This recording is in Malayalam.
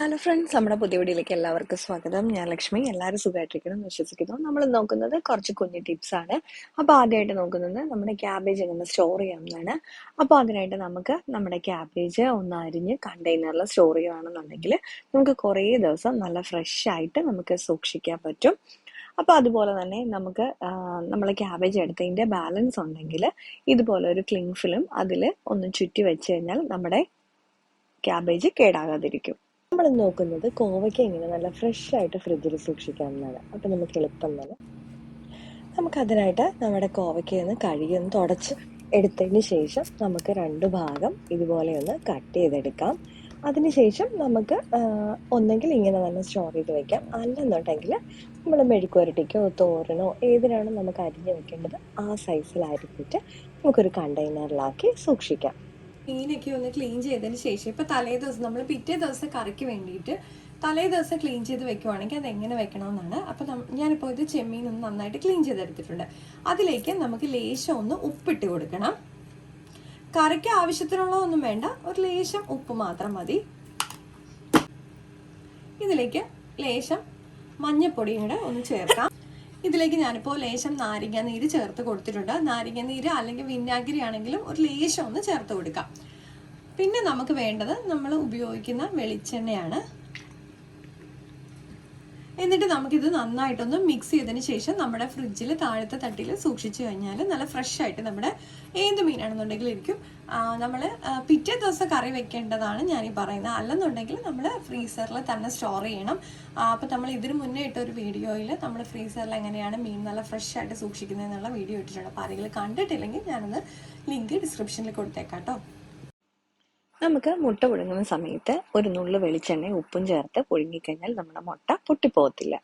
ഹലോ ഫ്രണ്ട്സ്, നമ്മുടെ പുതിയ വീഡിയോയിലേക്ക് എല്ലാവർക്കും സ്വാഗതം. ഞാൻ ലക്ഷ്മി. എല്ലാവരും സുഖമായിട്ടിരിക്കണം എന്ന് വിശ്വസിക്കുന്നു. നമ്മൾ നോക്കുന്നത് കുറച്ച് കുഞ്ഞു ടിപ്സ് ആണ്. അപ്പോൾ ആദ്യമായിട്ട് നോക്കുന്നത് നമ്മുടെ ക്യാബേജ് എങ്ങനെ സ്റ്റോർ ചെയ്യാമെന്നാണ്. അപ്പോൾ അതിനായിട്ട് നമുക്ക് നമ്മുടെ ക്യാബേജ് ഒന്ന് അരിഞ്ഞ് കണ്ടെയ്നറിൽ സ്റ്റോർ ചെയ്യുകയാണെന്നുണ്ടെങ്കിൽ നമുക്ക് കുറേ ദിവസം നല്ല ഫ്രഷ് ആയിട്ട് നമുക്ക് സൂക്ഷിക്കാൻ പറ്റും. അപ്പോൾ അതുപോലെ തന്നെ നമുക്ക് നമ്മൾ ക്യാബേജ് എടുത്തതിൻ്റെ ബാലൻസ് ഉണ്ടെങ്കിൽ ഇതുപോലെ ഒരു ക്ലിങ് ഫിലിം അതിൽ ഒന്ന് ചുറ്റി വെച്ച് കഴിഞ്ഞാൽ നമ്മുടെ ക്യാബേജ് കേടാകാതിരിക്കും. നമ്മൾ നോക്കുന്നത് കോവയ്ക്ക ഇങ്ങനെ നല്ല ഫ്രഷ് ആയിട്ട് ഫ്രിഡ്ജിൽ സൂക്ഷിക്കാമെന്നാണ്. അപ്പം നമുക്ക് എളുപ്പം തന്നെ നമുക്കതിനായിട്ട് നമ്മുടെ കോവയ്ക്ക ഒന്ന് കഴുകി ഒന്ന് തുടച്ച് എടുത്തതിന് ശേഷം നമുക്ക് രണ്ട് ഭാഗം ഇതുപോലെ ഒന്ന് കട്ട് ചെയ്തെടുക്കാം. അതിനുശേഷം നമുക്ക് ഒന്നെങ്കിൽ ഇങ്ങനെ തന്നെ സ്റ്റോർ ചെയ്ത് വെക്കാം, അല്ലെന്നുണ്ടെങ്കിൽ നമ്മൾ മെഴുക്കുവരട്ടിക്കോ തോരനോ ഏതിനാണ് നമുക്ക് അരിഞ്ഞ് വെക്കേണ്ടത് ആ സൈസിലായിരിക്കിട്ട് നമുക്കൊരു കണ്ടെയ്നറിലാക്കി സൂക്ഷിക്കാം. മീനൊക്കെ ഒന്ന് ക്ലീൻ ചെയ്തതിന് ശേഷം ഇപ്പൊ തലേ ദിവസം നമ്മൾ പിറ്റേ ദിവസം കറിക്ക് വേണ്ടിയിട്ട് തലേ ദിവസം ക്ലീൻ ചെയ്ത് വെക്കുവാണെങ്കിൽ അത് എങ്ങനെ വെക്കണമെന്നാണ്. അപ്പൊ ഞാനിപ്പോൾ ഇത് ചെമ്മീൻ ഒന്ന് നന്നായിട്ട് ക്ലീൻ ചെയ്തെടുത്തിട്ടുണ്ട്. അതിലേക്ക് നമുക്ക് ലേശം ഒന്ന് ഉപ്പിട്ട് കൊടുക്കണം. കറിക്ക് ആവശ്യത്തിനുള്ള ഒന്നും വേണ്ട, ഒരു ലേശം ഉപ്പ് മാത്രം മതി. ഇതിലേക്ക് ലേശം മഞ്ഞപ്പൊടിയും കൂടെ ഒന്ന് ചേർക്കാം. ഇതിലേക്ക് ഞാനിപ്പോൾ ലേശം നാരങ്ങ നീര് ചേർത്ത് കൊടുത്തിട്ടുണ്ട്. നാരങ്ങ നീര് അല്ലെങ്കിൽ വിനാഗിരി ആണെങ്കിലും ഒരു ലേശം ഒന്ന് ചേർത്ത് കൊടുക്കാം. പിന്നെ നമുക്ക് വേണ്ടത് നമ്മൾ ഉപയോഗിക്കുന്ന വെളിച്ചെണ്ണയാണ്. എന്നിട്ട് നമുക്കിത് നന്നായിട്ടൊന്ന് മിക്സ് ചെയ്തതിന് ശേഷം നമ്മുടെ ഫ്രിഡ്ജിൽ താഴത്തെ തട്ടിൽ സൂക്ഷിച്ചു കഴിഞ്ഞാൽ നല്ല ഫ്രഷ് ആയിട്ട് നമ്മുടെ ഏത് മീനാണെന്നുണ്ടെങ്കിൽ ഇരിക്കും. നമ്മൾ പിറ്റേ ദിവസം കറി വെക്കേണ്ടതാണ് ഞാനീ പറയുന്നത്. അല്ലെന്നുണ്ടെങ്കിൽ നമ്മൾ ഫ്രീസറിൽ തന്നെ സ്റ്റോർ ചെയ്യണം. അപ്പോൾ നമ്മൾ ഇതിന് മുന്നേ ഇട്ടൊരു വീഡിയോയിൽ നമ്മൾ ഫ്രീസറിൽ എങ്ങനെയാണ് മീൻ നല്ല ഫ്രഷ് ആയിട്ട് സൂക്ഷിക്കുന്നതെന്നുള്ള വീഡിയോ ഇട്ടിട്ടുണ്ട്. അപ്പോൾ ആരെങ്കിലും കണ്ടിട്ടില്ലെങ്കിൽ ഞാനൊന്ന് ലിങ്ക് ഡിസ്ക്രിപ്ഷനിൽ കൊടുത്തേക്കാം കേട്ടോ. നമുക്ക് മുട്ട പുഴുങ്ങുന്ന സമയത്ത് ഒരു നുള്ളു വെളിച്ചെണ്ണയും ഉപ്പും ചേർത്ത് പുഴുങ്ങിക്കഴിഞ്ഞാൽ നമ്മുടെ മുട്ട പൊട്ടിപ്പോകത്തില്ല.